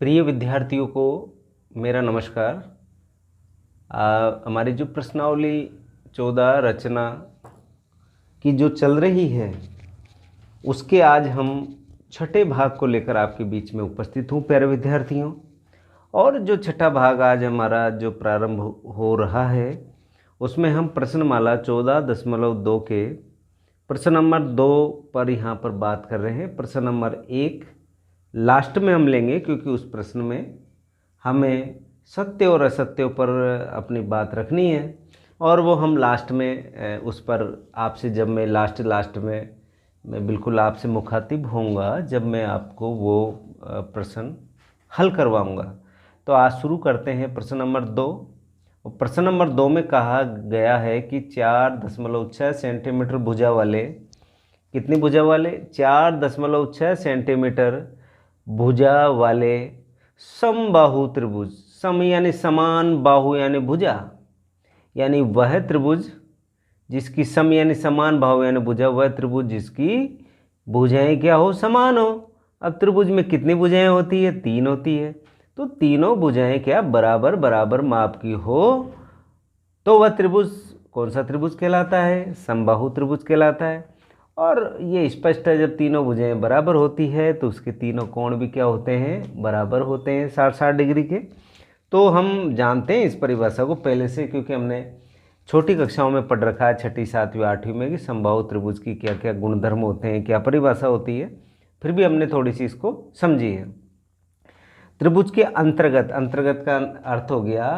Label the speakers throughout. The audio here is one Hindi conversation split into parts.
Speaker 1: प्रिय विद्यार्थियों को मेरा नमस्कार। हमारी जो प्रश्नावली 14 रचना की जो चल रही है उसके आज हम छठे भाग को लेकर आपके बीच में उपस्थित हूँ प्यारे विद्यार्थियों। और जो छठा भाग आज हमारा जो प्रारंभ हो रहा है उसमें हम प्रश्नमाला 14.2 के प्रश्न नंबर 2 पर यहाँ पर बात कर रहे हैं। प्रश्न नंबर 1 लास्ट में हम लेंगे क्योंकि उस प्रश्न में हमें सत्य और असत्य पर अपनी बात रखनी है और वो हम लास्ट में उस पर आपसे जब मैं लास्ट में मैं बिल्कुल आपसे मुखातिब होऊंगा जब मैं आपको वो प्रश्न हल करवाऊंगा। तो आज शुरू करते हैं प्रश्न नंबर 2। प्रश्न नंबर 2 में कहा गया है कि 4.6 सेंटीमीटर भुजा वाले, कितनी भुजा वाले, 4.6 सेंटीमीटर भुजा वाले समबाहु त्रिभुज, सम यानी समान, बाहु यानी भुजा, यानी वह त्रिभुज जिसकी सम यानी समान, बाहु यानी भुजा, वह त्रिभुज जिसकी भुजाएं क्या हो, समान हो। अब त्रिभुज में कितनी भुजाएं होती है, 3 होती है। तो तीनों भुजाएं क्या बराबर बराबर माप की हो तो वह त्रिभुज कौन सा त्रिभुज कहलाता है, समबाहु त्रिभुज कहलाता है। और ये स्पष्ट है, जब तीनों भुजाएं बराबर होती है तो उसके तीनों कोण भी क्या होते हैं, बराबर होते हैं, 60-60 डिग्री के। तो हम जानते हैं इस परिभाषा को पहले से, क्योंकि हमने छोटी कक्षाओं में पढ़ रखा है 6ठी 7वीं 8वीं में कि समबाहु त्रिभुज की क्या क्या गुणधर्म होते हैं, क्या परिभाषा होती है। फिर भी हमने थोड़ी सी इसको समझी है। त्रिभुज के अंतर्गत का अर्थ हो गया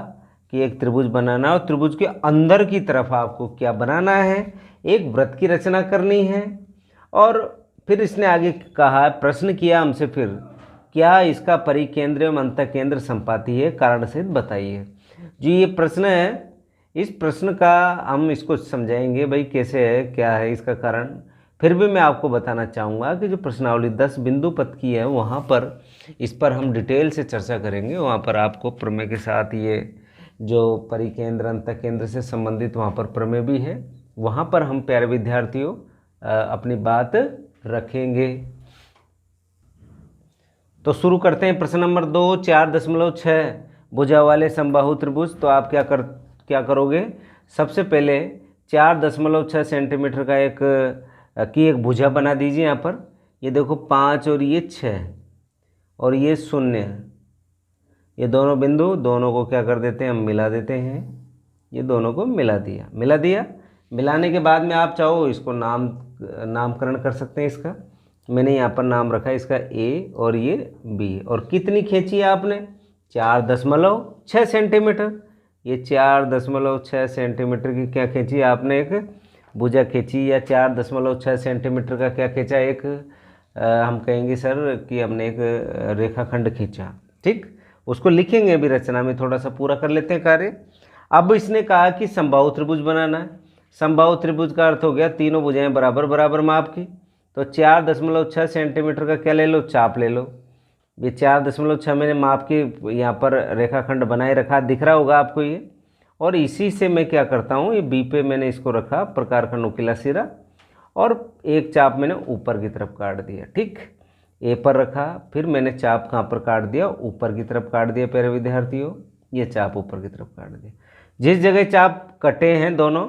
Speaker 1: कि एक त्रिभुज बनाना और त्रिभुज के अंदर की तरफ आपको क्या बनाना है, एक वृत्त की रचना करनी है। और फिर इसने आगे कहा, प्रश्न किया हमसे फिर, क्या इसका परिकेंद्र एवं अंतःकेंद्र संपाती है, कारण सहित बताइए। जो ये प्रश्न है, इस प्रश्न का हम इसको समझाएंगे भाई कैसे है, क्या है इसका कारण। फिर भी मैं आपको बताना चाहूँगा कि जो प्रश्नावली 10 बिंदु पद की है वहाँ पर इस पर हम डिटेल से चर्चा करेंगे। वहाँ पर आपको प्रमेय के साथ ये जो परिकेंद्र अंतःकेंद्र से संबंधित वहाँ पर प्रमेय भी है, वहाँ पर हम प्यारे विद्यार्थियों अपनी बात रखेंगे। तो शुरू करते हैं प्रश्न नंबर 2, 4.6 भुजा वाले समबाहु त्रिभुज। तो आप क्या करोगे, सबसे पहले 4.6 सेंटीमीटर का एक भुजा बना दीजिए। यहाँ पर ये देखो 5 और ये 6 और ये 0, ये दोनों बिंदु, दोनों को क्या कर देते हैं, हम मिला देते हैं। ये दोनों को मिला दिया। मिलाने के बाद में आप चाहो इसको नामकरण कर सकते हैं। इसका मैंने यहाँ पर नाम रखा है इसका A और ये B। और कितनी खींची है आपने, 4.6 सेंटीमीटर। ये 4.6 सेंटीमीटर की क्या खींची आपने, एक भुजा खींची, या 4.6 सेंटीमीटर का क्या खींचा, एक हम कहेंगे सर कि हमने एक रेखाखंड खींचा। ठीक, उसको लिखेंगे अभी रचना में, थोड़ा सा पूरा कर लेते हैं कार्य। अब इसने कहा कि समबाहु त्रिभुज बनाना है। समबाहु त्रिभुज का अर्थ हो गया तीनों भुजाएं बराबर बराबर माप की। तो 4.6 सेंटीमीटर का क्या ले लो, चाप ले लो। ये 4.6 मैंने माप की यहाँ पर रेखाखंड बनाए रखा, दिख रहा होगा आपको ये। और इसी से मैं क्या करता हूँ, ये बी पे मैंने इसको रखा प्रकार का नुकीला सिरा, और एक चाप मैंने ऊपर की तरफ काट दिया। ठीक, ए पर रखा, फिर मैंने चाप कहाँ पर काट दिया, ऊपर की तरफ काट दिया प्यारे विद्यार्थियों। ये चाप ऊपर की तरफ काट दिया। जिस जगह चाप कटे हैं दोनों,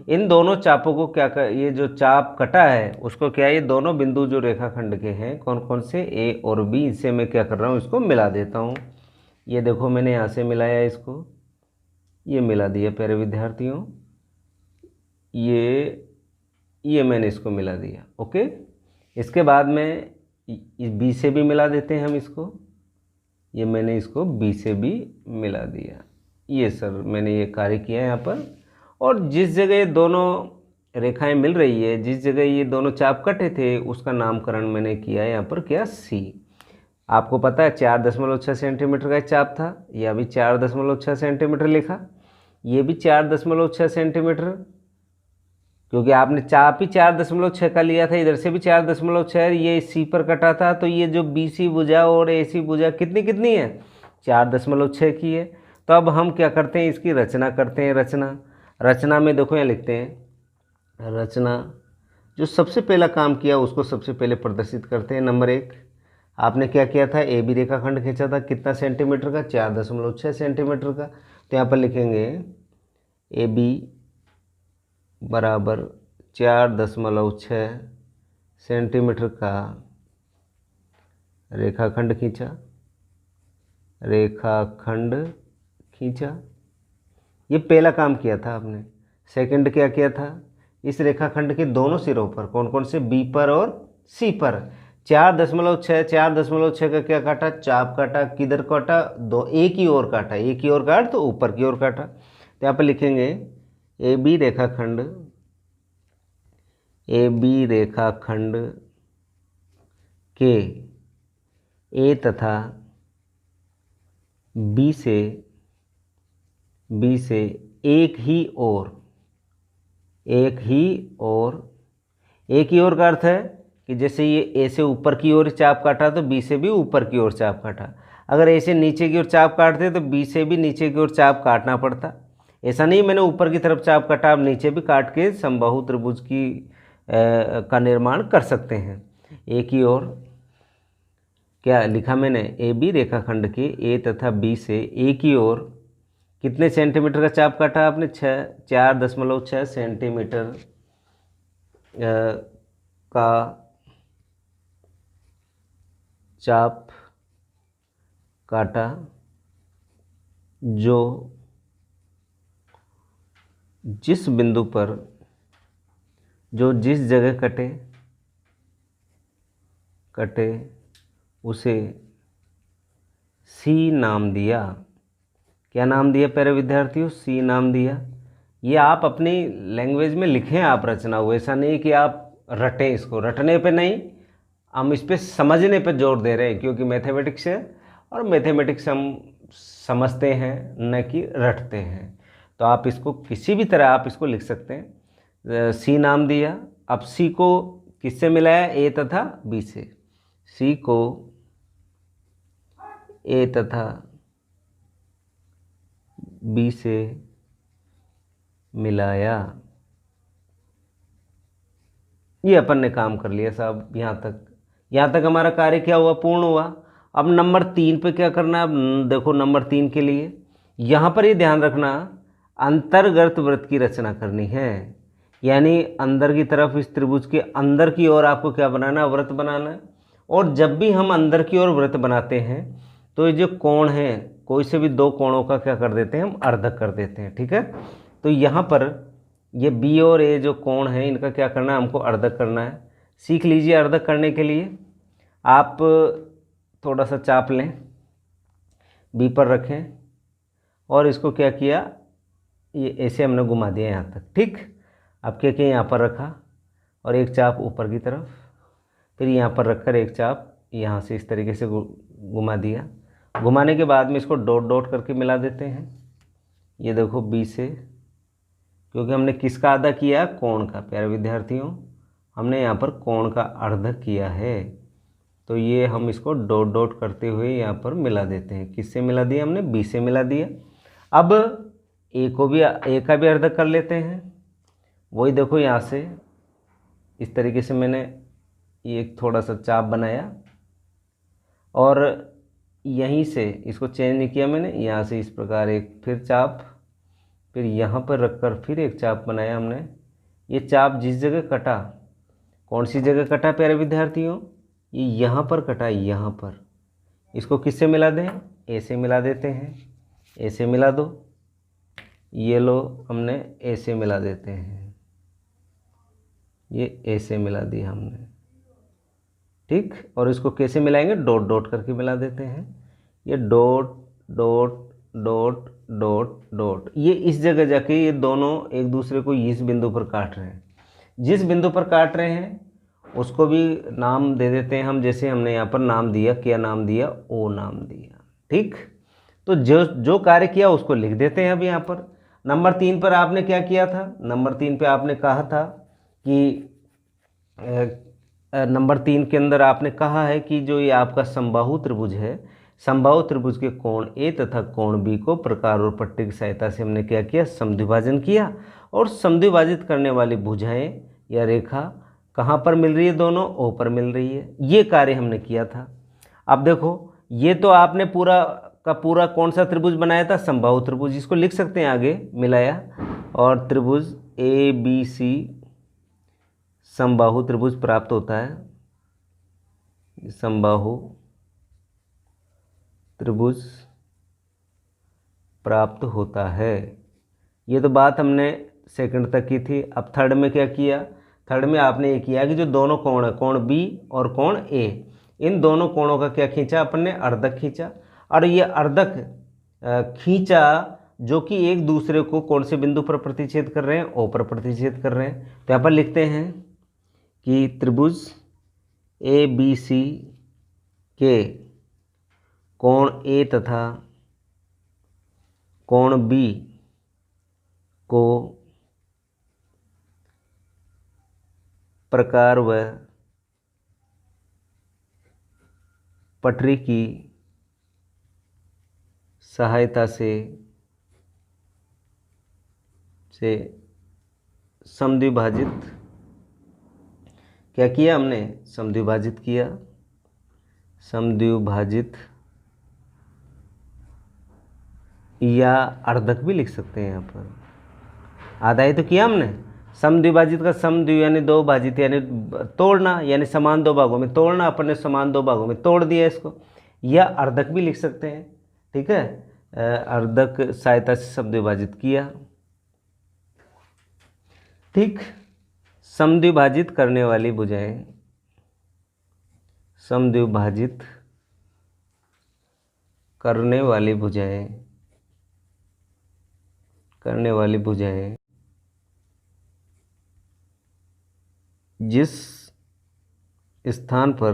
Speaker 1: इन दोनों चापों को क्या कर, ये जो चाप कटा है उसको क्या, ये दोनों बिंदु जो रेखाखंड के हैं कौन कौन से, ए और बी, इसे मैं क्या कर रहा हूँ, इसको मिला देता हूँ। ये देखो मैंने यहाँ से मिलाया इसको, ये मिला दिया प्यारे विद्यार्थियों। ये मैंने इसको मिला दिया। ओके, इसके बाद में बी से भी मिला देते हैं हम इसको। ये मैंने इसको बी से भी मिला दिया। ये सर मैंने ये कार्य किया है यहाँ पर। और जिस जगह दोनों रेखाएं मिल रही है, जिस जगह ये दोनों चाप कटे थे, उसका नामकरण मैंने किया है यहाँ पर क्या, सी। आपको पता है 4.6 सेंटीमीटर का चाप था, यह भी 4.6 सेंटीमीटर लिखा, ये भी 4.6 सेंटीमीटर, क्योंकि आपने चाप ही 4.6 का लिया था, इधर से भी 4.6, ये सी पर कटा था। तो ये जो बी सी भुजा और ए सी भुजा कितनी है, 4.6 की है। तो अब हम क्या करते हैं, इसकी रचना करते हैं। रचना में देखो यहाँ लिखते हैं रचना। जो सबसे पहला काम किया उसको सबसे पहले प्रदर्शित करते हैं। नंबर 1 आपने क्या किया था, ए बी रेखाखंड खींचा था, कितना सेंटीमीटर का, 4.6 सेंटीमीटर का। तो यहाँ पर लिखेंगे ए बी बराबर 4.6 सेंटीमीटर का रेखाखंड खींचा। ये पहला काम किया था आपने। सेकंड क्या किया था, इस रेखाखंड के दोनों सिरों पर, कौन कौन से, बी पर और सी पर 4.6 का क्या काटा, चाप काटा। किधर काटा, दो, एक ही ओर काटा, एक ही ओर काट तो ऊपर की ओर काटा। तो यहाँ पर लिखेंगे ए बी रेखाखंड के ए तथा बी से एक ही ओर का अर्थ है कि जैसे ये ए से ऊपर की ओर चाप काटा तो बी से भी ऊपर की ओर चाप काटा। अगर ए से नीचे की ओर चाप काटते तो बी से भी नीचे की ओर चाप काटना पड़ता। ऐसा नहीं मैंने ऊपर की तरफ चाप काटा, आप नीचे भी काट के समबाहु त्रिभुज का निर्माण कर सकते हैं। एक ही ओर क्या लिखा मैंने, ए बी रेखाखंड के ए तथा बी से एक ही ओर कितने सेंटीमीटर का चाप काटा आपने, 4.6 सेंटीमीटर का चाप काटा, जो जिस बिंदु पर, जो जिस जगह कटे उसे सी नाम दिया। क्या नाम दिया प्यारे विद्यार्थियों, सी नाम दिया। ये आप अपनी लैंग्वेज में लिखें आप रचना हो, ऐसा नहीं कि आप रटें इसको, रटने पे नहीं, हम इस पे समझने पे जोर दे रहे हैं, क्योंकि मैथमेटिक्स है और मैथमेटिक्स हम समझते हैं न कि रटते हैं। तो आप इसको किसी भी तरह आप इसको लिख सकते हैं। सी नाम दिया। अब सी को किससे मिलाया, ए तथा बी से। सी को ए तथा बी से मिलाया। ये अपन ने काम कर लिया साहब। यहाँ तक हमारा कार्य क्या हुआ, पूर्ण हुआ। अब नंबर 3 पे क्या करना है, अब देखो नंबर 3 के लिए यहाँ पर ये ध्यान रखना, अंतर्गत वृत्त की रचना करनी है। यानी अंदर की तरफ इस त्रिभुज के अंदर की ओर आपको क्या बनाना, वृत्त बनाना है। और जब भी हम अंदर की ओर वृत्त बनाते हैं तो ये जो कोण है, कोई से भी दो कोणों का क्या कर देते हैं, हम अर्धक कर देते हैं। ठीक है, तो यहाँ पर ये बी और ए जो कोण है, इनका क्या करना है, हमको अर्धक करना है। सीख लीजिए। अर्धक करने के लिए आप थोड़ा सा चाप लें, बी पर रखें और इसको क्या किया, ये ऐसे हमने घुमा दिया यहाँ तक। ठीक, अब क्या किया, यहाँ पर रखा और एक चाप ऊपर की तरफ, फिर यहाँ पर रखकर एक चाप यहाँ से इस तरीके से घुमा दिया। घुमाने के बाद में इसको डॉट डॉट करके मिला देते हैं। ये देखो बी से, क्योंकि हमने किसका आधा किया, कोण का। प्यारे विद्यार्थियों, हमने यहाँ पर कोण का अर्धक किया है, तो ये हम इसको डॉट डॉट करते हुए यहाँ पर मिला देते हैं। किससे मिला दिया हमने, बी से मिला दिया। अब ए का भी अर्धक कर लेते हैं। वही देखो यहाँ से इस तरीके से मैंने ये थोड़ा सा चाप बनाया और यहीं से इसको चेंज नहीं किया मैंने, यहाँ से इस प्रकार एक फिर चाप, फिर यहाँ पर रखकर फिर एक चाप बनाया हमने। ये चाप जिस जगह कटा, कौन सी जगह कटा प्यारे विद्यार्थियों, ये यहाँ पर कटा, यहाँ पर। इसको किससे मिला दें, ए से मिला देते हैं। ए से मिला दो, ये लो हमने ए से मिला देते हैं, ये ए से मिला दिया हमने। ठीक, और इसको कैसे मिलाएंगे, डॉट डॉट करके मिला देते हैं। ये dot dot dot dot dot, ये इस जगह जाके ये दोनों एक दूसरे को इस बिंदु पर काट रहे हैं। जिस बिंदु पर काट रहे हैं उसको भी नाम दे देते हैं हम, जैसे हमने यहाँ पर नाम दिया, क्या नाम दिया, ओ नाम दिया। ठीक, तो जो कार्य किया उसको लिख देते हैं। अब यहाँ पर नंबर 3 पर आपने क्या किया था, नंबर 3 पे आपने कहा था कि नंबर 3 के अंदर आपने कहा है कि जो ये आपका समबाहु त्रिभुज है, समबाहु त्रिभुज के कोण ए तथा कोण बी को प्रकार और पट्टी की सहायता से हमने क्या किया, समद्विभाजन किया। और समद्विभाजित करने वाली भुजाएं या रेखा कहाँ पर मिल रही है, दोनों ओ पर मिल रही है। ये कार्य हमने किया था। अब देखो, ये तो आपने पूरा का पूरा कौन सा त्रिभुज बनाया था, समबाहु त्रिभुज। इसको लिख सकते हैं आगे मिलाया, और त्रिभुज ए बी सी समबाहु त्रिभुज प्राप्त होता है। समबाहु त्रिभुज प्राप्त होता है। ये तो बात हमने सेकंड तक की थी। अब थर्ड में क्या किया, थर्ड में आपने ये किया कि जो दोनों कोण है, कोण बी और कोण ए, इन दोनों कोणों का क्या खींचा अपन ने, अर्धक खींचा। और ये अर्धक खींचा जो कि एक दूसरे को कौन से बिंदु पर प्रतिच्छेद कर रहे हैं, ओ पर प्रतिच्छेद कर रहे हैं। तो यहाँ पर लिखते हैं कि त्रिभुज ए बी सी के कोण ए तथा कोण बी को प्रकार व पटरी की सहायता से समद्विभाजित क्या किया हमने, समद्विभाजित किया। समद्विभाजित या अर्धक भी लिख सकते हैं। यहाँ पर आधा ही तो किया हमने। समद्विभाजित का समद्वि यानी दो भाजित यानी तोड़ना, यानी समान दो भागों में तोड़ना, अपन ने समान दो भागों में तोड़ दिया इसको। या अर्धक भी लिख सकते हैं, ठीक है। अर्धक सहायता से समद्विभाजित किया, ठीक। समद्विभाजित करने वाली भुजाएं, समद्विभाजित करने वाली भुजाएं, करने वाली भुजाएं जिस स्थान पर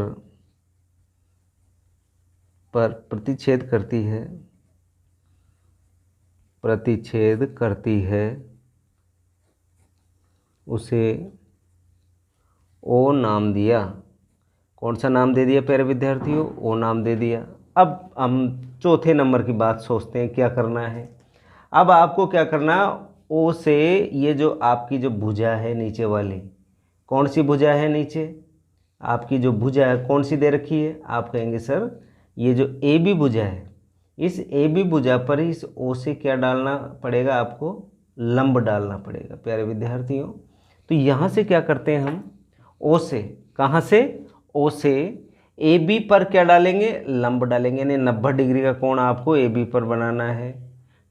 Speaker 1: प्रतिच्छेद करती है, प्रतिच्छेद करती है, उसे ओ नाम दिया। कौन सा नाम दे दिया प्यारे विद्यार्थियों, ओ नाम दे दिया। अब हम चौथे नंबर की बात सोचते हैं, क्या करना है। अब आपको क्या करना, ओ से ये जो आपकी जो भुजा है नीचे वाली, कौन सी भुजा है नीचे आपकी जो भुजा है कौन सी दे रखी है, आप कहेंगे सर ये जो ए बी भुजा है, इस ए बी भुजा पर इस ओ से क्या डालना पड़ेगा, आपको लंब डालना पड़ेगा प्यारे विद्यार्थियों। तो यहाँ से क्या करते हैं हम, ओ से, कहाँ से, ओ से ए बी पर क्या डालेंगे, लंब डालेंगे, यानी 90 डिग्री का कोण आपको ए बी पर बनाना है,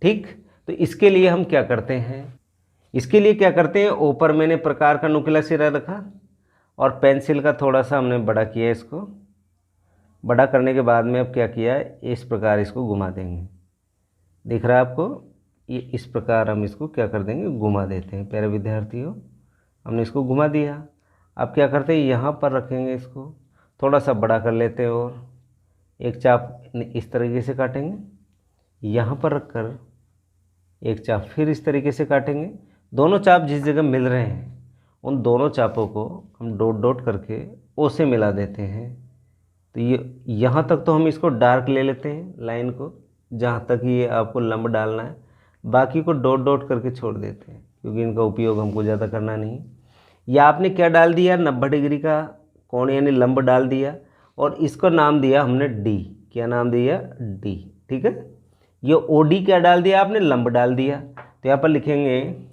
Speaker 1: ठीक। तो इसके लिए हम क्या करते हैं, इसके लिए क्या करते हैं, ओ पर मैंने प्रकार का नुकीला सिरा रखा और पेंसिल का थोड़ा सा हमने बड़ा किया। इसको बड़ा करने के बाद में अब क्या किया, इस प्रकार इसको घुमा देंगे। दिख रहा है आपको, ये इस प्रकार हम इसको क्या कर देंगे, घुमा देते हैं प्यारे विद्यार्थियों। हमने इसको घुमा दिया। अब क्या करते हैं, यहाँ पर रखेंगे, इसको थोड़ा सा बड़ा कर लेते हैं और एक चाप इस तरीके से काटेंगे। यहाँ पर रखकर एक चाप फिर इस तरीके से काटेंगे। दोनों चाप जिस जगह मिल रहे हैं उन दोनों चापों को हम डॉट डॉट करके ओ से मिला देते हैं। तो ये यहाँ तक तो हम इसको डार्क ले लेते हैं लाइन को, जहाँ तक ये आपको लंब डालना है, बाकी को डॉट डॉट करके छोड़ देते हैं क्योंकि इनका उपयोग हमको ज़्यादा करना नहीं। या आपने क्या डाल दिया, 90 डिग्री का कोण यानी लंब डाल दिया और इसको नाम दिया हमने डी। क्या नाम दिया, डी, ठीक है। ये ओ डी क्या डाल दिया आपने, लंब डाल दिया। तो यहाँ पर लिखेंगे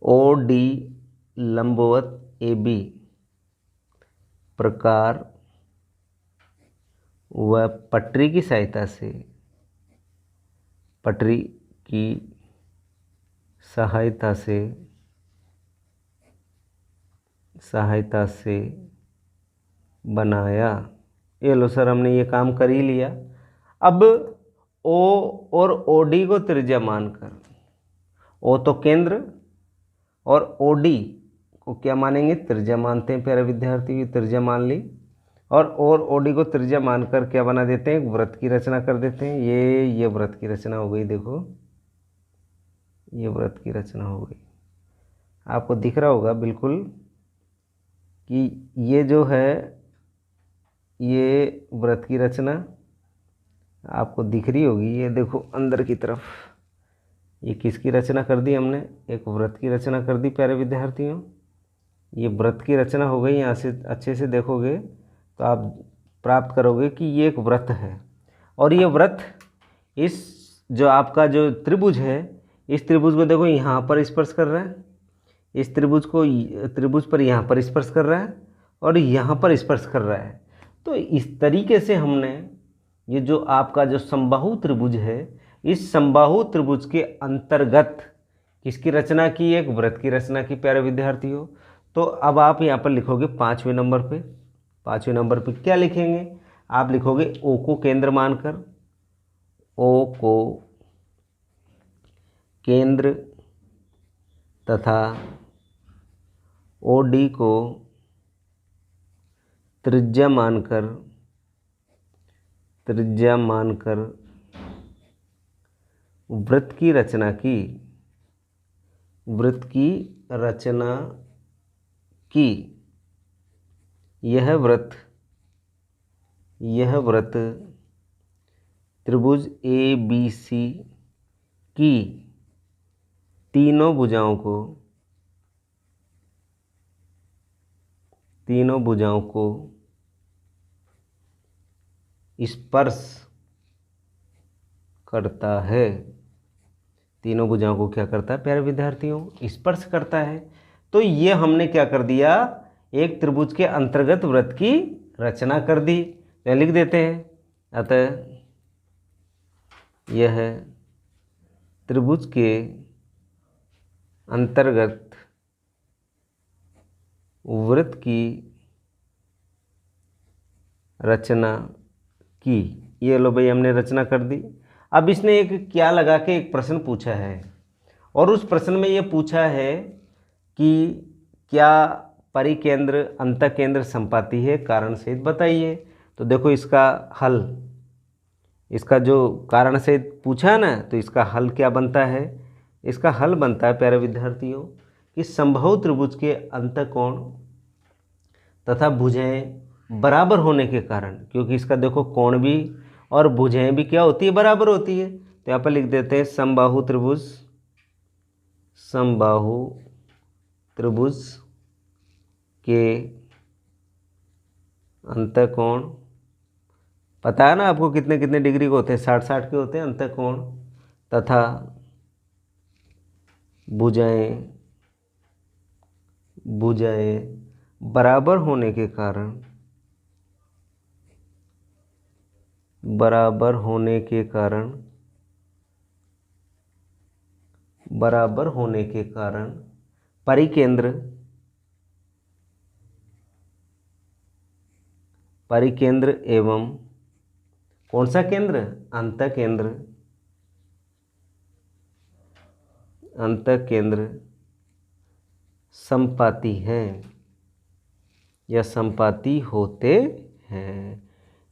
Speaker 1: ओ डी लंबवत ए बी प्रकार व पटरी की सहायता से, पटरी की सहायता से बनाया। ये लो सर, हमने ये काम कर ही लिया। अब ओ और ओ डी को त्रिज्या मानकर, ओ तो केंद्र और ओ डी को क्या मानेंगे, त्रिज्या मानते हैं प्यारे विद्यार्थी, त्रिज्या मान ली। और ओ डी को त्रिज्या मानकर क्या बना देते हैं, वृत्त की रचना कर देते हैं। ये वृत्त की रचना हो गई, देखो ये वृत्त की रचना हो गई। आपको दिख रहा होगा बिल्कुल कि ये जो है ये वृत्त की रचना आपको दिख रही होगी। ये देखो अंदर की तरफ ये किसकी रचना कर दी हमने, एक वृत्त की रचना कर दी प्यारे विद्यार्थियों। ये वृत्त की रचना हो गई। यहाँ से अच्छे से देखोगे तो आप प्राप्त करोगे कि ये एक वृत्त है और ये वृत्त इस जो आपका जो त्रिभुज है, इस त्रिभुज को देखो यहाँ पर स्पर्श कर रहा है, इस त्रिभुज को त्रिभुज पर यहाँ पर स्पर्श कर रहा है और यहाँ पर स्पर्श कर रहा है। तो इस तरीके से हमने ये जो आपका जो समबाहु त्रिभुज है, इस समबाहु त्रिभुज के अंतर्गत किसकी रचना की, एक वृत्त की रचना की प्यारे विद्यार्थियों। तो अब आप यहाँ पर लिखोगे 5वें नंबर पे, 5वें नंबर पे क्या लिखेंगे, आप लिखोगे ओ को केंद्र मानकर, ओ को केंद्र तथा ओ डी को त्रिज्या मानकर वृत्त की रचना की, वृत्त की रचना की। यह वृत्त त्रिभुज ए बी सी की तीनों भुजाओं को स्पर्श करता है। तीनों भुजाओं को क्या करता है प्यारे विद्यार्थियों, स्पर्श करता है। तो ये हमने क्या कर दिया, एक त्रिभुज के अंतर्गत वृत्त की रचना कर दी। तो लिख देते हैं, अतः यह त्रिभुज के अंतर्गत वृत्त की रचना की। ये लो भाई, हमने रचना कर दी। अब इसने एक क्या लगा के एक प्रश्न पूछा है और उस प्रश्न में ये पूछा है कि क्या परिकेंद्र अंतःकेंद्र संपाती है, कारण सहित बताइए। तो देखो इसका हल, इसका जो कारण सहित पूछा है ना, तो इसका हल क्या बनता है, इसका हल बनता है प्यारे विद्यार्थियों कि समबाहु त्रिभुज के अंतःकोण तथा भुजाएं बराबर होने के कारण, क्योंकि इसका देखो कोण भी और भुजाएं भी क्या होती है, बराबर होती है। तो यहाँ पर लिख देते हैं समबाहु त्रिभुज के अंतःकोण, पता है ना आपको कितने कितने डिग्री के होते हैं, 60-60 के होते हैं अंतःकोण, तथा भुजाएं बराबर होने के कारण परिकेंद्र एवं कौन सा केंद्र, अंतःकेंद्र संपाती हैं या संपाती होते हैं।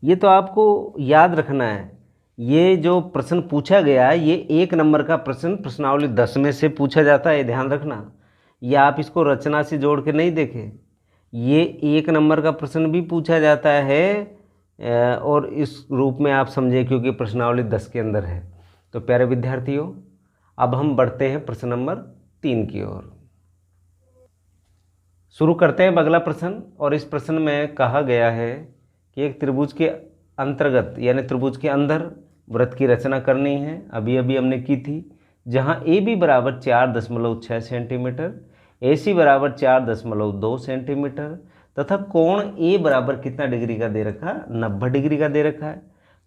Speaker 1: ये तो आपको याद रखना है। ये जो प्रश्न पूछा गया है, ये 1 नंबर का प्रश्न प्रश्नावली 10 में से पूछा जाता है, ध्यान रखना। ये आप इसको रचना से जोड़ के नहीं देखें, ये 1 नंबर का प्रश्न भी पूछा जाता है और इस रूप में आप समझे क्योंकि प्रश्नावली 10 के अंदर है। तो प्यारे विद्यार्थियों, अब हम बढ़ते हैं प्रश्न नंबर 3 की ओर। शुरू करते हैं अगला प्रश्न। और इस प्रश्न में कहा गया है कि एक त्रिभुज के अंतर्गत यानी त्रिभुज के अंदर वृत्त की रचना करनी है, अभी अभी हमने की थी, जहां ए बी बराबर 4.6 सेंटीमीटर, ए सी बराबर 4.2 सेंटीमीटर तथा कोण ए बराबर कितना डिग्री का दे रखा है, 90 डिग्री का दे रखा है।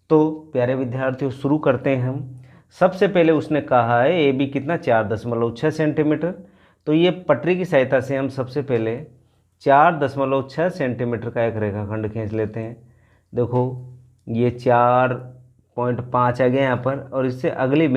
Speaker 1: तो प्यारे विद्यार्थियों, शुरू करते हैं हम। सबसे पहले उसने कहा है ए बी कितना, 4.6 सेंटीमीटर। तो ये पटरी की सहायता से हम सबसे पहले 4.6 सेंटीमीटर का एक रेखाखंड खींच लेते हैं। देखो ये 4.5 आ गया यहाँ पर, और इससे अगली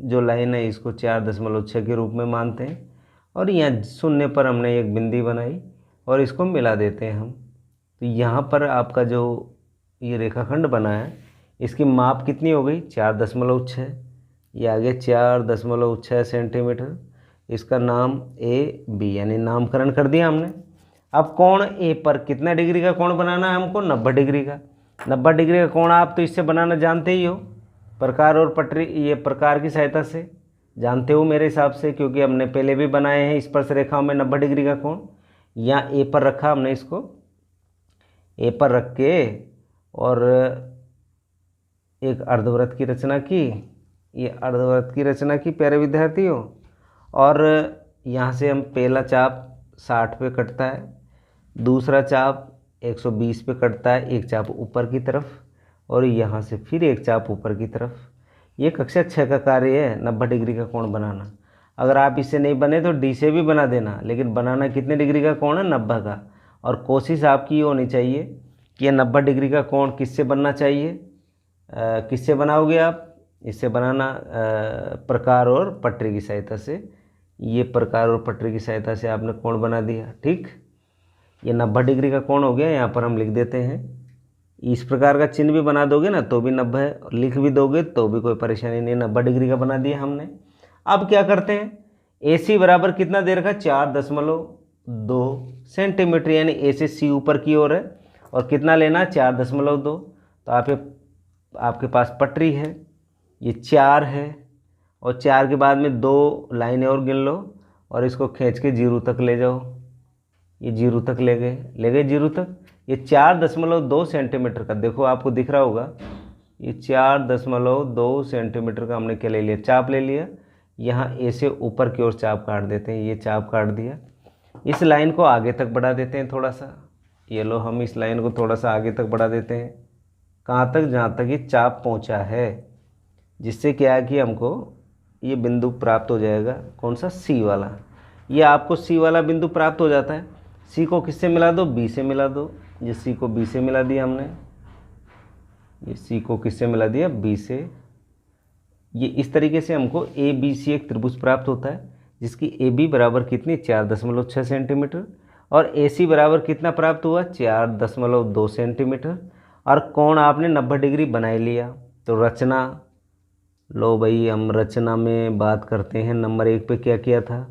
Speaker 1: जो लाइन है इसको 4.6 के रूप में मानते हैं, और यहाँ शून्य पर हमने एक बिंदी बनाई और इसको मिला देते हैं हम। तो यहाँ पर आपका जो ये रेखाखंड बना है, इसकी माप कितनी हो गई, 4.6। ये आ गया 4.6 सेंटीमीटर। इसका नाम ए बी यानी नामकरण कर दिया हमने। अब कोण ए पर कितना डिग्री का कोण बनाना है हमको, 90 डिग्री का। 90 डिग्री का कोण आप तो इससे बनाना जानते ही हो, प्रकार और पटरी, ये प्रकार की सहायता से जानते हो मेरे हिसाब से, क्योंकि हमने पहले भी बनाए हैं स्पर्श रेखाओं में 90 डिग्री का कोण। यहाँ ए पर रखा हमने, इसको ए पर रख के और एक अर्धवृत्त की रचना की, ये अर्धवृत्त की रचना की प्यारे विद्यार्थियों। और यहाँ से हम पहला चाप 60 पे कटता है, दूसरा चाप 120 पे कटता है, एक चाप ऊपर की तरफ, और यहाँ से फिर एक चाप ऊपर की तरफ। ये कक्षा 6 का कार्य है 90 डिग्री का कोण बनाना। अगर आप इससे नहीं बने तो डी से भी बना देना, लेकिन बनाना कितने डिग्री का कोण है, 90 का। और कोशिश आपकी ये होनी चाहिए कि ये 90 डिग्री का कोण किससे बनना चाहिए, किससे बनाओगे आप, इससे बनाना प्रकार और पटरी की सहायता से। ये प्रकार और पटरी की सहायता से आपने कोण बना दिया। ठीक, ये 90 डिग्री का कोण हो गया। यहाँ पर हम लिख देते हैं, इस प्रकार का चिन्ह भी बना दोगे ना तो भी 90 है, और लिख भी दोगे तो भी कोई परेशानी नहीं, 90 डिग्री का बना दिया हमने। अब क्या करते हैं, ए सी बराबर कितना दे रखा, 4.2 सेंटीमीटर, यानी ए से सी ऊपर की ओर है, और कितना लेना, 4.2। तो आपके पास पटरी है, ये 4 है, और 4 के बाद में 2 लाइनें और गिन लो, और इसको खींच के 0 तक ले जाओ। ये 0 तक ले गए 0 तक। ये 4.2 सेंटीमीटर का, देखो आपको दिख रहा होगा, ये 4.2 सेंटीमीटर का हमने क्या ले लिया, चाप ले लिया। यहाँ ए से ऊपर की ओर चाप काट देते हैं, ये चाप काट दिया। इस लाइन को आगे तक बढ़ा देते हैं थोड़ा सा, ये लो, हम इस लाइन को थोड़ा सा आगे तक बढ़ा देते हैं। कहाँ तक, जहाँ तक ये चाप पहुँचा है, जिससे क्या है कि हमको ये बिंदु प्राप्त हो जाएगा, कौन सा, सी वाला। ये आपको सी वाला बिंदु प्राप्त हो जाता है। सी को किससे मिला दो, बी से मिला दो। ये सी को बी से मिला दिया हमने, ये सी को किससे मिला दिया, बी से। ये इस तरीके से हमको ए बी सी एक त्रिभुज प्राप्त होता है, जिसकी ए बी बराबर कितनी, 4.6 सेंटीमीटर, और ए सी बराबर कितना प्राप्त हुआ, 4.2 सेंटीमीटर। और कोण आपने 90 डिग्री बना ही लिया। तो रचना लो भाई, हम रचना में बात करते हैं। नंबर 1 पे क्या किया था,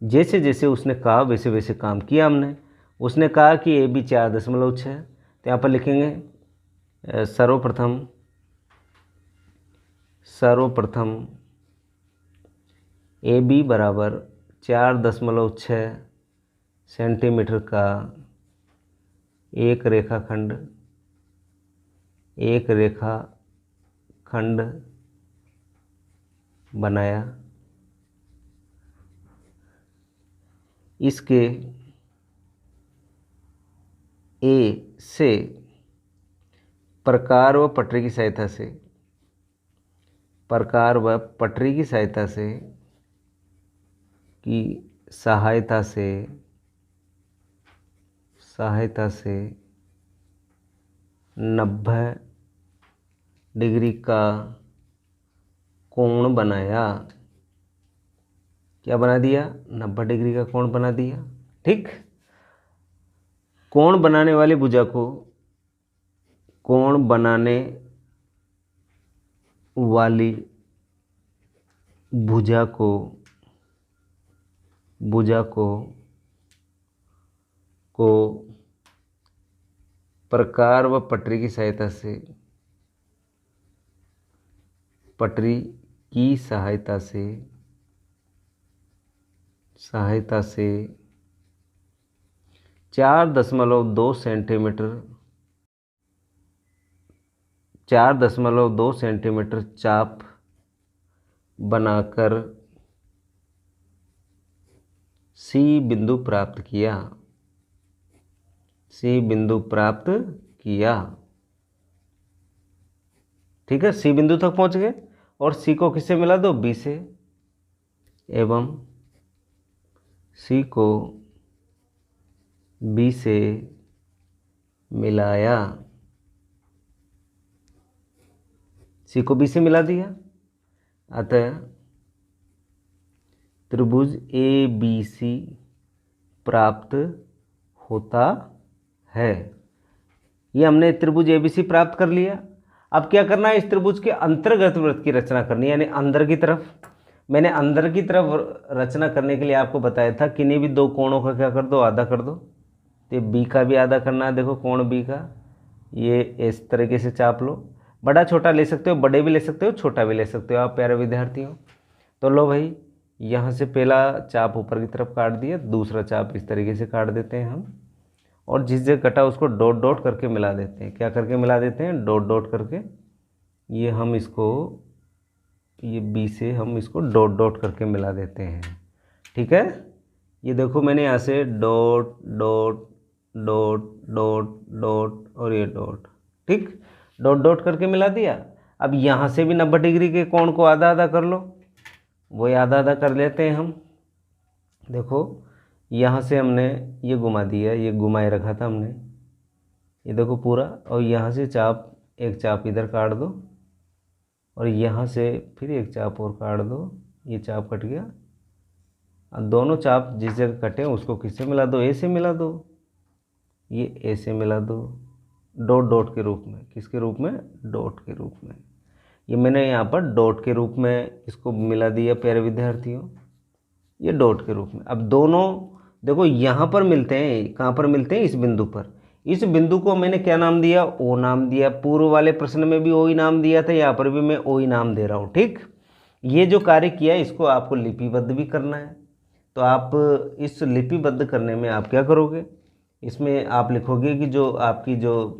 Speaker 1: जैसे जैसे उसने कहा वैसे वैसे काम किया हमने। उसने कहा कि ए बी 4.6, तो यहाँ पर लिखेंगे सर्वप्रथम ए बी बराबर 4.6 सेंटीमीटर का एक रेखाखंड बनाया। इसके ए से प्रकार व पटरी की सहायता से की सहायता से 90 डिग्री का कोण बनाया। क्या बना दिया, 90 डिग्री का कोण बना दिया। ठीक, कोण बनाने वाली भुजा को प्रकार व पटरी की सहायता से 4.2 सेंटीमीटर चाप बनाकर सी बिंदु प्राप्त किया। ठीक है, सी बिंदु तक पहुंच गए, और सी को किससे मिला दो, बी से, एवं सी को बी से मिलाया। सी को बी से मिला दिया, अतः त्रिभुज ए बी सी प्राप्त होता है। ये हमने त्रिभुज ए बी सी प्राप्त कर लिया। अब क्या करना है, इस त्रिभुज के अंतर्गत वृत्त की रचना करनी है, यानी अंदर की तरफ। मैंने अंदर की तरफ रचना करने के लिए आपको बताया था, किन्हीं भी 2 कोणों का क्या कर दो, आधा कर दो। तो बी का भी आधा करना है, देखो कोण बी का, ये इस तरीके से चाप लो। बड़ा छोटा ले सकते हो, बड़े भी ले सकते हो, छोटा भी ले सकते हो आप प्यारे विद्यार्थियों। तो लो भाई, यहाँ से पहला चाप ऊपर की तरफ काट दिया, दूसरा चाप इस तरीके से काट देते हैं हम। और जिस जगह कटा उसको डॉट डॉट करके मिला देते हैं। क्या करके मिला देते हैं? डॉट डॉट करके। ये हम इसको, ये बी से हम इसको डॉट डॉट करके मिला देते हैं। ठीक है, ये देखो मैंने यहाँ से dot dot dot dot dot और ये डॉट, ठीक, डॉट डॉट करके मिला दिया। अब यहाँ से भी 90 डिग्री के कोण को आधा आधा कर लो, वही आधा आधा कर लेते हैं हम। देखो यहाँ से हमने ये घुमा दिया, ये घुमाए रखा था हमने, ये देखो पूरा। और यहाँ से चाप, एक चाप इधर काट दो और यहाँ से फिर एक चाप और काट दो, ये चाप कट गया। अब दोनों चाप जिस जगह कटे उसको किससे मिला दो? ए से मिला दो। ये ए से मिला दो डॉट डॉट के रूप में। किसके रूप में? डॉट के रूप में। ये मैंने यहाँ पर डॉट के रूप में इसको मिला दिया प्यारे विद्यार्थियों, ये डॉट के रूप में। अब दोनों देखो यहाँ पर मिलते हैं, कहाँ पर मिलते हैं? इस बिंदु पर। इस बिंदु को मैंने क्या नाम दिया? ओ नाम दिया। पूर्व वाले प्रश्न में भी ओ ही नाम दिया था, यहाँ पर भी मैं ओ ही नाम दे रहा हूँ। ठीक, ये जो कार्य किया इसको आपको लिपिबद्ध भी करना है। तो आप इस लिपिबद्ध करने में आप क्या करोगे? इसमें आप लिखोगे कि जो आपकी जो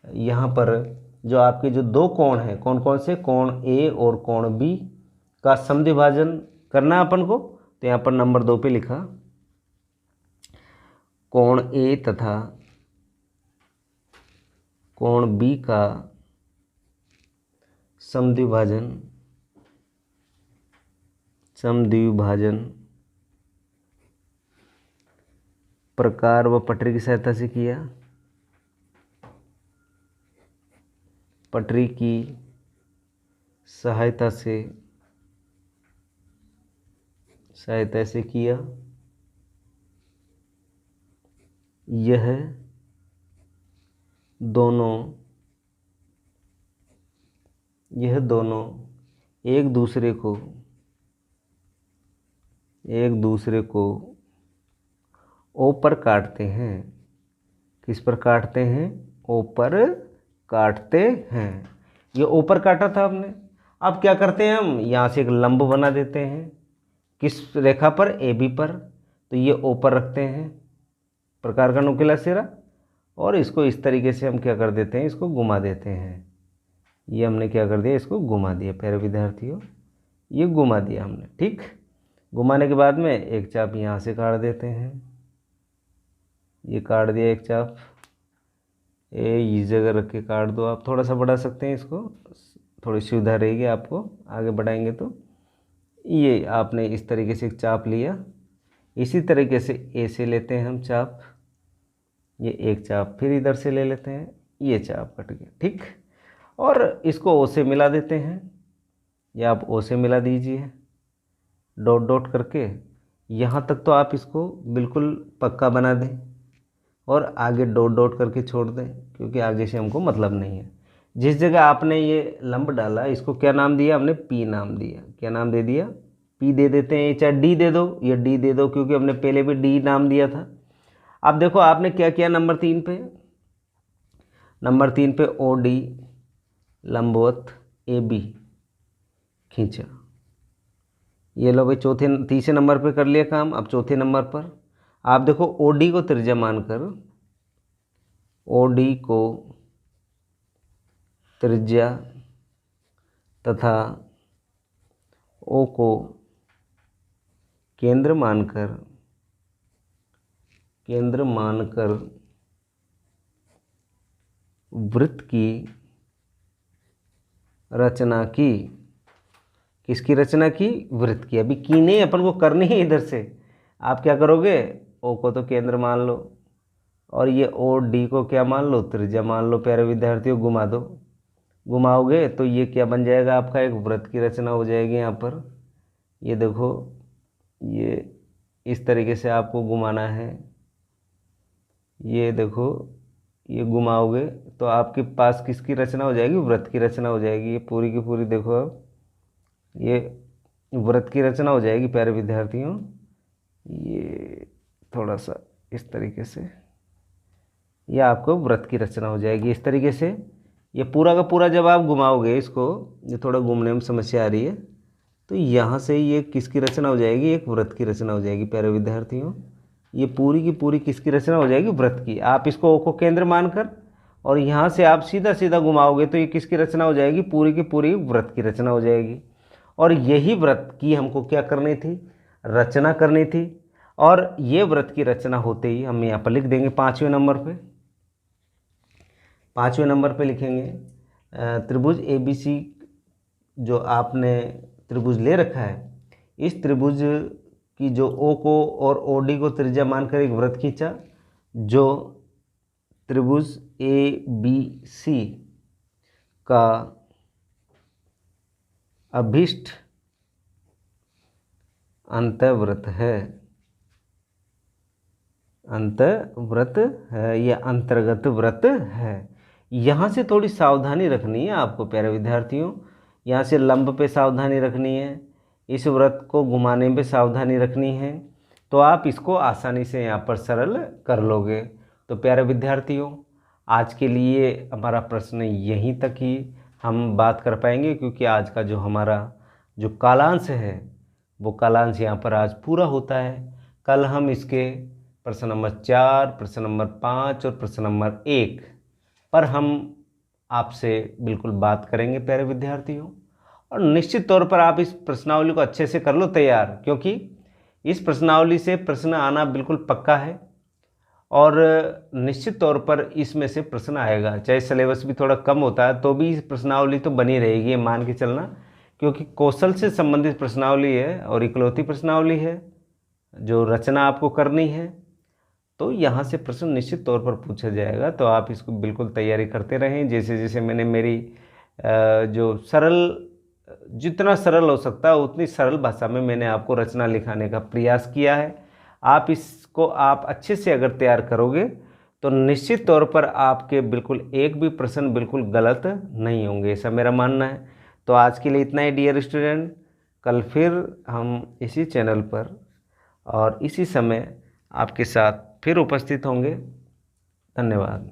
Speaker 1: यहाँ पर जो आपके जो दो कोण हैं, कौन कौन से? कोण ए और कोण बी का समद्विभाजन करना अपन को। तो यहाँ पर नंबर 2 पे लिखा, कोण ए तथा कोण बी का समद्विभाजन प्रकार व पटरी की सहायता से किया। पटरी की सहायता से किया। यह दोनों एक दूसरे को ओ पर काटते हैं। किस पर काटते हैं? ओ पर काटते हैं। ये ओ पर काटा था हमने। अब क्या करते हैं हम? यहाँ से एक लंब बना देते हैं। किस रेखा पर? ए बी पर। तो ये ओ पर रखते हैं, प्रकार का नुकीला सिरा, और इसको इस तरीके से हम क्या कर देते हैं? इसको घुमा देते हैं। ये हमने क्या कर दिया? इसको घुमा दिया प्यारे विद्यार्थियों, ये घुमा दिया हमने। ठीक, घुमाने के बाद में एक चाप यहाँ से काट देते हैं। ये काट दिया एक चाप, इस जगह रख के काट दो। आप थोड़ा सा बढ़ा सकते हैं इसको, थोड़ी सुविधा रहेगी आपको, आगे बढ़ाएंगे तो। ये आपने इस तरीके से एक चाप लिया। इसी तरीके से ए से लेते हैं हम चाप, ये एक चाप फिर इधर से ले लेते हैं, ये चाप कट गया। ठीक, और इसको ओ से मिला देते हैं। या आप ओ से मिला दीजिए डॉट डॉट करके। यहाँ तक तो आप इसको बिल्कुल पक्का बना दें और आगे डॉट डॉट करके छोड़ दें, क्योंकि आगे से हमको मतलब नहीं है। जिस जगह आपने ये लंब डाला इसको क्या नाम दिया हमने? पी नाम दिया। क्या नाम दे दिया? पी दे देते हैं, चाहे डी दे दो या डी दे दो, क्योंकि हमने पहले भी डी नाम दिया था। अब देखो आपने क्या किया नंबर 3 पे? नंबर 3 पे ओ डी लंबवत ए बी खींचा। ये लो भाई, तीसरे नंबर पे कर लिया काम। अब चौथे नंबर पर आप देखो, ओ डी को त्रिज्या मानकर, ओ डी को त्रिज्या तथा ओ को केंद्र मानकर वृत्त की रचना की। किसकी रचना की? वृत्त की। अभी की नहीं, अपन को करनी है इधर से। आप क्या करोगे? ओ को तो केंद्र मान लो और ये ओ डी को क्या मान लो? त्रिज्या मान लो। प्यारे विद्यार्थियों घुमा दो, घुमाओगे तो ये क्या बन जाएगा? आपका एक वृत्त की रचना हो जाएगी। यहाँ पर ये देखो, ये इस तरीके से आपको घुमाना है। ये देखो, ये घुमाओगे तो आपके पास किसकी रचना हो जाएगी? वृत्त की रचना हो जाएगी। ये पूरी की पूरी देखो, अब ये वृत्त की रचना हो जाएगी प्यारे विद्यार्थियों। ये थोड़ा सा इस तरीके से ये आपको वृत्त की रचना हो जाएगी इस तरीके से। ये पूरा का पूरा जब आप घुमाओगे इसको, ये थोड़ा घूमने में समस्या आ रही है, तो यहाँ से ये किसकी रचना हो जाएगी? एक वृत्त की रचना हो जाएगी प्यारे विद्यार्थियों। ये पूरी की पूरी किसकी रचना हो जाएगी? व्रत की। आप इसको ओ को केंद्र मानकर और यहाँ से आप सीधा सीधा घुमाओगे तो ये किसकी रचना हो जाएगी? पूरी की पूरी व्रत की रचना हो जाएगी। और यही व्रत की हमको क्या करनी थी? रचना करनी थी। और ये व्रत की रचना होते ही हम यहाँ पर लिख देंगे 5वें नंबर पे। 5वें नंबर पे लिखेंगे त्रिभुज ABC जो आपने त्रिभुज ले रखा है, इस त्रिभुज की जो O को और OD को त्रिज्या मानकर एक वृत्त खींचा, जो त्रिभुज ABC का अभिष्ट अंतःव्रत है। अंतःव्रत है या अंतर्गत व्रत है। यहाँ से थोड़ी सावधानी रखनी है आपको प्यारे विद्यार्थियों। यहाँ से लंब पे सावधानी रखनी है, इस व्रत को घुमाने पे सावधानी रखनी है, तो आप इसको आसानी से यहाँ पर सरल कर लोगे। तो प्यारे विद्यार्थियों, आज के लिए हमारा प्रश्न यहीं तक ही हम बात कर पाएंगे, क्योंकि आज का जो हमारा जो कालांश है वो कालांश यहाँ पर आज पूरा होता है। कल हम इसके प्रश्न नंबर 4, प्रश्न नंबर 5 और प्रश्न नंबर 1 पर हम आपसे बिल्कुल बात करेंगे प्यारे विद्यार्थियों। और निश्चित तौर पर आप इस प्रश्नावली को अच्छे से कर लो तैयार, क्योंकि इस प्रश्नावली से प्रश्न आना बिल्कुल पक्का है और निश्चित तौर पर इसमें से प्रश्न आएगा। चाहे सिलेबस भी थोड़ा कम होता है तो भी इस प्रश्नावली तो बनी रहेगी, ये मान के चलना, क्योंकि कौशल से संबंधित प्रश्नावली है और इकलौती प्रश्नावली है जो रचना आपको करनी है। तो यहाँ से प्रश्न निश्चित तौर पर पूछा जाएगा, तो आप इसको बिल्कुल तैयारी करते रहें। जैसे जैसे मैंने मेरी जो सरल, जितना सरल हो सकता है उतनी सरल भाषा में मैंने आपको रचना लिखाने का प्रयास किया है। आप इसको आप अच्छे से अगर तैयार करोगे तो निश्चित तौर पर आपके बिल्कुल एक भी प्रश्न बिल्कुल गलत नहीं होंगे, ऐसा मेरा मानना है। तो आज के लिए इतना ही डियर स्टूडेंट। कल फिर हम इसी चैनल पर और इसी समय आपके साथ फिर उपस्थित होंगे। धन्यवाद।